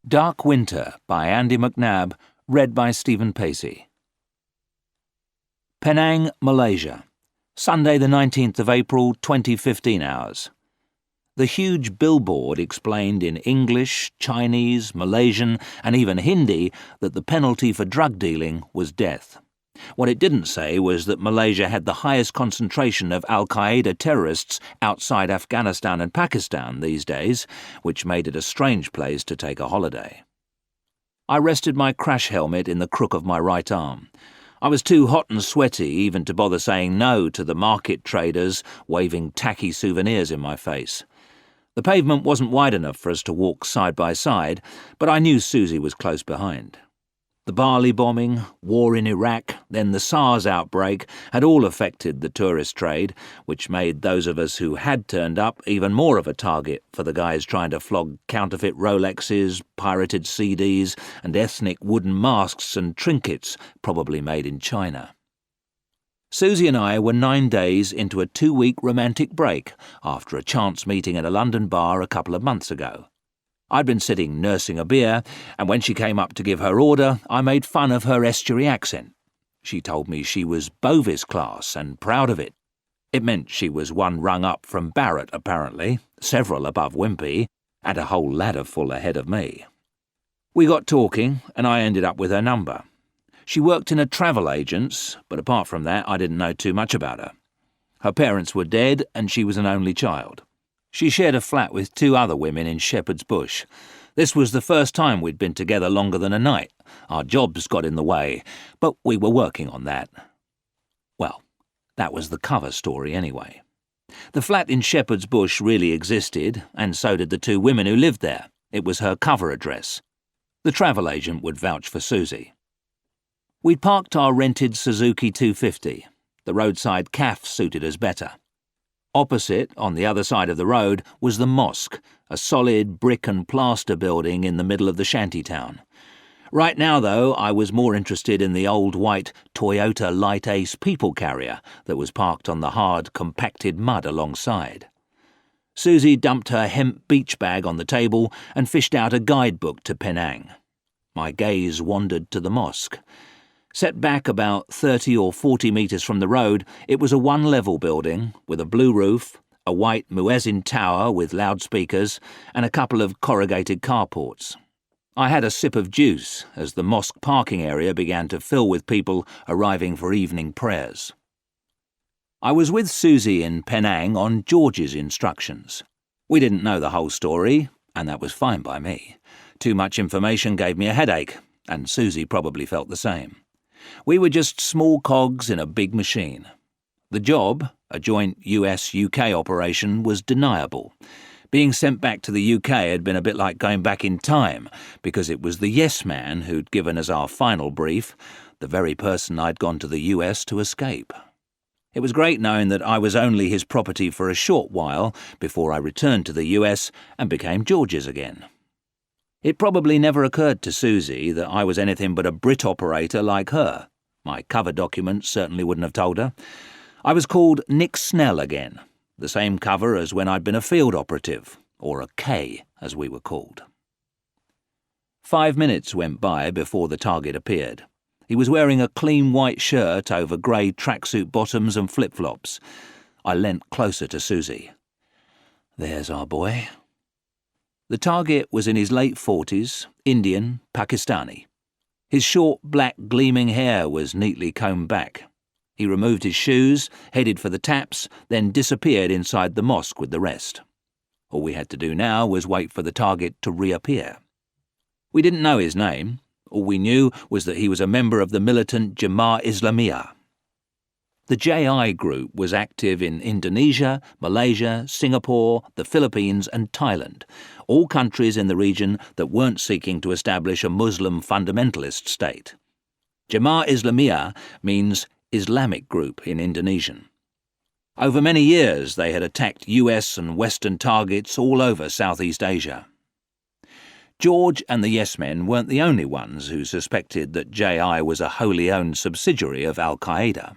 Dark Winter by Andy McNabb, read by Stephen Pacey. Penang, Malaysia. Sunday the 19th of April, 2015 hours. The huge billboard explained in English, Chinese, Malaysian and even Hindi that the penalty for drug dealing was death. What it didn't say was that Malaysia had the highest concentration of Al-Qaeda terrorists outside Afghanistan and Pakistan these days, which made it a strange place to take a holiday. I rested my crash helmet in the crook of my right arm. I was too hot and sweaty even to bother saying no to the market traders waving tacky souvenirs in my face. The pavement wasn't wide enough for us to walk side by side, but I knew Susie was close behind. The Bali bombing, war in Iraq, then the SARS outbreak had all affected the tourist trade, which made those of us who had turned up even more of a target for the guys trying to flog counterfeit Rolexes, pirated CDs, and ethnic wooden masks and trinkets probably made in China. Susie and I were 9 days into a 2-week romantic break after a chance meeting at a London bar a couple of months ago. I'd been sitting nursing a beer, and when she came up to give her order, I made fun of her estuary accent. She told me she was Bovis class and proud of it. It meant she was one rung up from Barrett, apparently, several above Wimpy, and a whole ladder full ahead of me. We got talking, and I ended up with her number. She worked in a travel agent's, but apart from that, I didn't know too much about her. Her parents were dead, and she was an only child. She shared a flat with 2 other women in Shepherd's Bush. This was the first time we'd been together longer than a night. Our jobs got in the way, but we were working on that. Well, that was the cover story anyway. The flat in Shepherd's Bush really existed, and so did the 2 women who lived there. It was her cover address. The travel agent would vouch for Susie. We'd parked our rented Suzuki 250. The roadside cafe suited us better. Opposite, on the other side of the road, was the mosque, a solid brick and plaster building in the middle of the shantytown. Right now, though, I was more interested in the old white Toyota Light Ace people carrier that was parked on the hard, compacted mud alongside. Susie dumped her hemp beach bag on the table and fished out a guidebook to Penang. My gaze wandered to the mosque. Set back about 30 or 40 metres from the road, it was a one-level building with a blue roof, a white muezzin tower with loudspeakers, and a couple of corrugated carports. I had a sip of juice as the mosque parking area began to fill with people arriving for evening prayers. I was with Susie in Penang on George's instructions. We didn't know the whole story, and that was fine by me. Too much information gave me a headache, and Susie probably felt the same. We were just small cogs in a big machine. The job, a joint US-UK operation, was deniable. Being sent back to the UK had been a bit like going back in time, because it was the yes man who'd given us our final brief, the very person I'd gone to the US to escape. It was great knowing that I was only his property for a short while before I returned to the US and became George's again. It probably never occurred to Susie that I was anything but a Brit operator like her. My cover documents certainly wouldn't have told her. I was called Nick Snell again, the same cover as when I'd been a field operative, or a K, as we were called. 5 minutes went by before the target appeared. He was wearing a clean white shirt over grey tracksuit bottoms and flip-flops. I leant closer to Susie. There's our boy. The target was in his late 40s, Indian, Pakistani. His short, black, gleaming hair was neatly combed back. He removed his shoes, headed for the taps, then disappeared inside the mosque with the rest. All we had to do now was wait for the target to reappear. We didn't know his name. All we knew was that he was a member of the militant Jemaah Islamiyah. The JI group was active in Indonesia, Malaysia, Singapore, the Philippines and Thailand, all countries in the region that weren't seeking to establish a Muslim fundamentalist state. Jemaah Islamiyah means Islamic group in Indonesian. Over many years they had attacked US and Western targets all over Southeast Asia. George and the Yes Men weren't the only ones who suspected that JI was a wholly owned subsidiary of Al-Qaeda.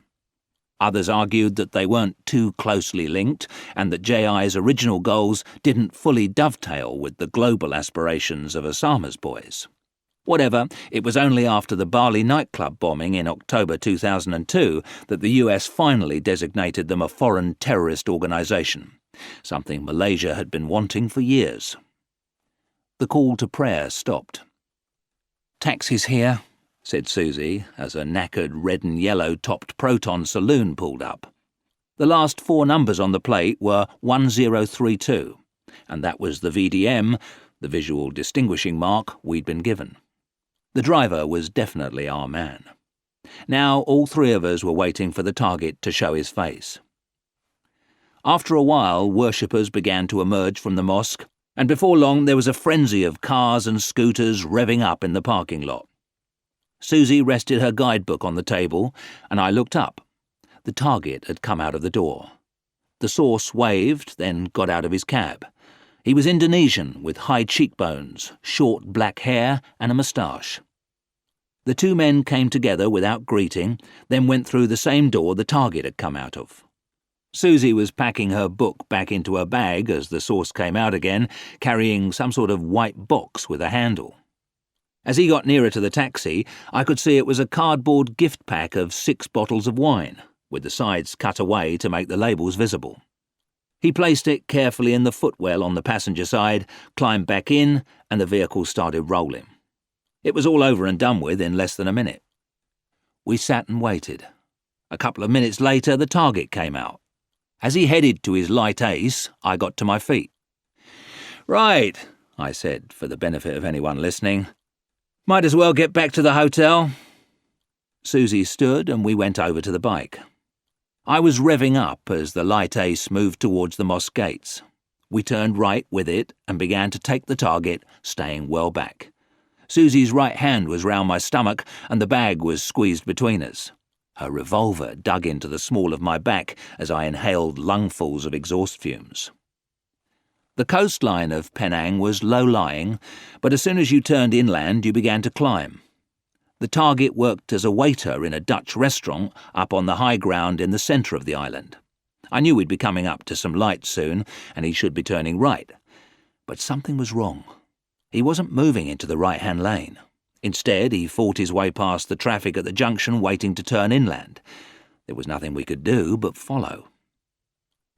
Others argued that they weren't too closely linked and that JI's original goals didn't fully dovetail with the global aspirations of Osama's boys. Whatever, it was only after the Bali nightclub bombing in October 2002 that the US finally designated them a foreign terrorist organisation, something Malaysia had been wanting for years. The call to prayer stopped. "Taxi's here," said Susie, as a knackered red and yellow-topped Proton saloon pulled up. The last 4 numbers on the plate were 1032, and that was the VDM, the visual distinguishing mark, we'd been given. The driver was definitely our man. Now all 3 of us were waiting for the target to show his face. After a while, worshippers began to emerge from the mosque, and before long there was a frenzy of cars and scooters revving up in the parking lot. Susie rested her guidebook on the table, and I looked up. The target had come out of the door. The source waved, then got out of his cab. He was Indonesian, with high cheekbones, short black hair, and a moustache. The 2 men came together without greeting, then went through the same door the target had come out of. Susie was packing her book back into her bag as the source came out again, carrying some sort of white box with a handle. As he got nearer to the taxi, I could see it was a cardboard gift pack of 6 bottles of wine, with the sides cut away to make the labels visible. He placed it carefully in the footwell on the passenger side, climbed back in, and the vehicle started rolling. It was all over and done with in less than a minute. We sat and waited. A couple of minutes later, the target came out. As he headed to his light ace, I got to my feet. "Right," I said, for the benefit of anyone listening. "Might as well get back to the hotel." Susie stood and we went over to the bike. I was revving up as the light ace moved towards the mosque gates. We turned right with it and began to take the target, staying well back. Susie's right hand was round my stomach and the bag was squeezed between us. Her revolver dug into the small of my back as I inhaled lungfuls of exhaust fumes. The coastline of Penang was low-lying, but as soon as you turned inland you began to climb. The target worked as a waiter in a Dutch restaurant up on the high ground in the centre of the island. I knew we'd be coming up to some lights soon, and he should be turning right. But something was wrong. He wasn't moving into the right-hand lane. Instead, he fought his way past the traffic at the junction waiting to turn inland. There was nothing we could do but follow.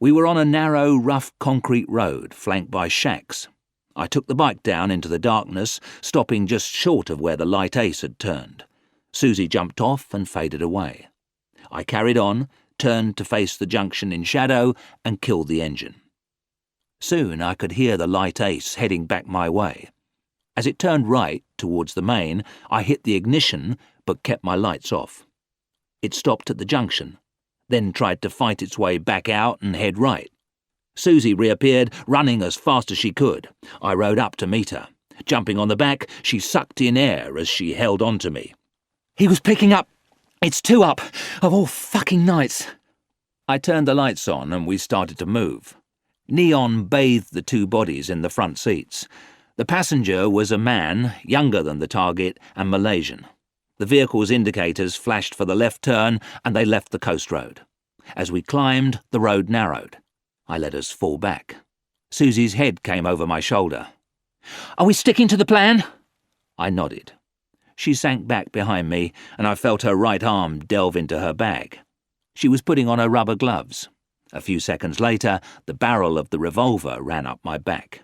We were on a narrow, rough concrete road flanked by shacks. I took the bike down into the darkness, stopping just short of where the light ace had turned. Susie jumped off and faded away. I carried on, turned to face the junction in shadow, and killed the engine. Soon I could hear the light ace heading back my way. As it turned right, towards the main, I hit the ignition, but kept my lights off. It stopped at the junction, then tried to fight its way back out and head right. Susie reappeared, running as fast as she could. I rode up to meet her. Jumping on the back, she sucked in air as she held on to me. "He was picking up. It's 2 up, of all fucking nights." I turned the lights on and we started to move. Neon bathed the 2 bodies in the front seats. The passenger was a man, younger than the target, and Malaysian. The vehicle's indicators flashed for the left turn and they left the coast road. As we climbed, the road narrowed. I let us fall back. Susie's head came over my shoulder. "Are we sticking to the plan?" I nodded. She sank back behind me, and I felt her right arm delve into her bag. She was putting on her rubber gloves. A few seconds later, the barrel of the revolver ran up my back.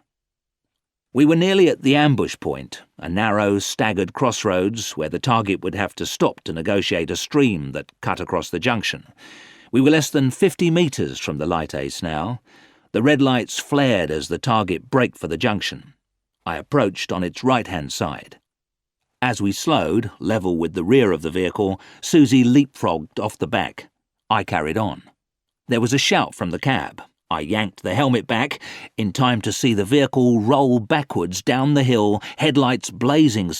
We were nearly at the ambush point, a narrow, staggered crossroads where the target would have to stop to negotiate a stream that cut across the junction. We were less than 50 metres from the light ace now. The red lights flared as the target braked for the junction. I approached on its right-hand side. As we slowed, level with the rear of the vehicle, Susie leapfrogged off the back. I carried on. There was a shout from the cab. I yanked the helmet back, in time to see the vehicle roll backwards down the hill, headlights blazing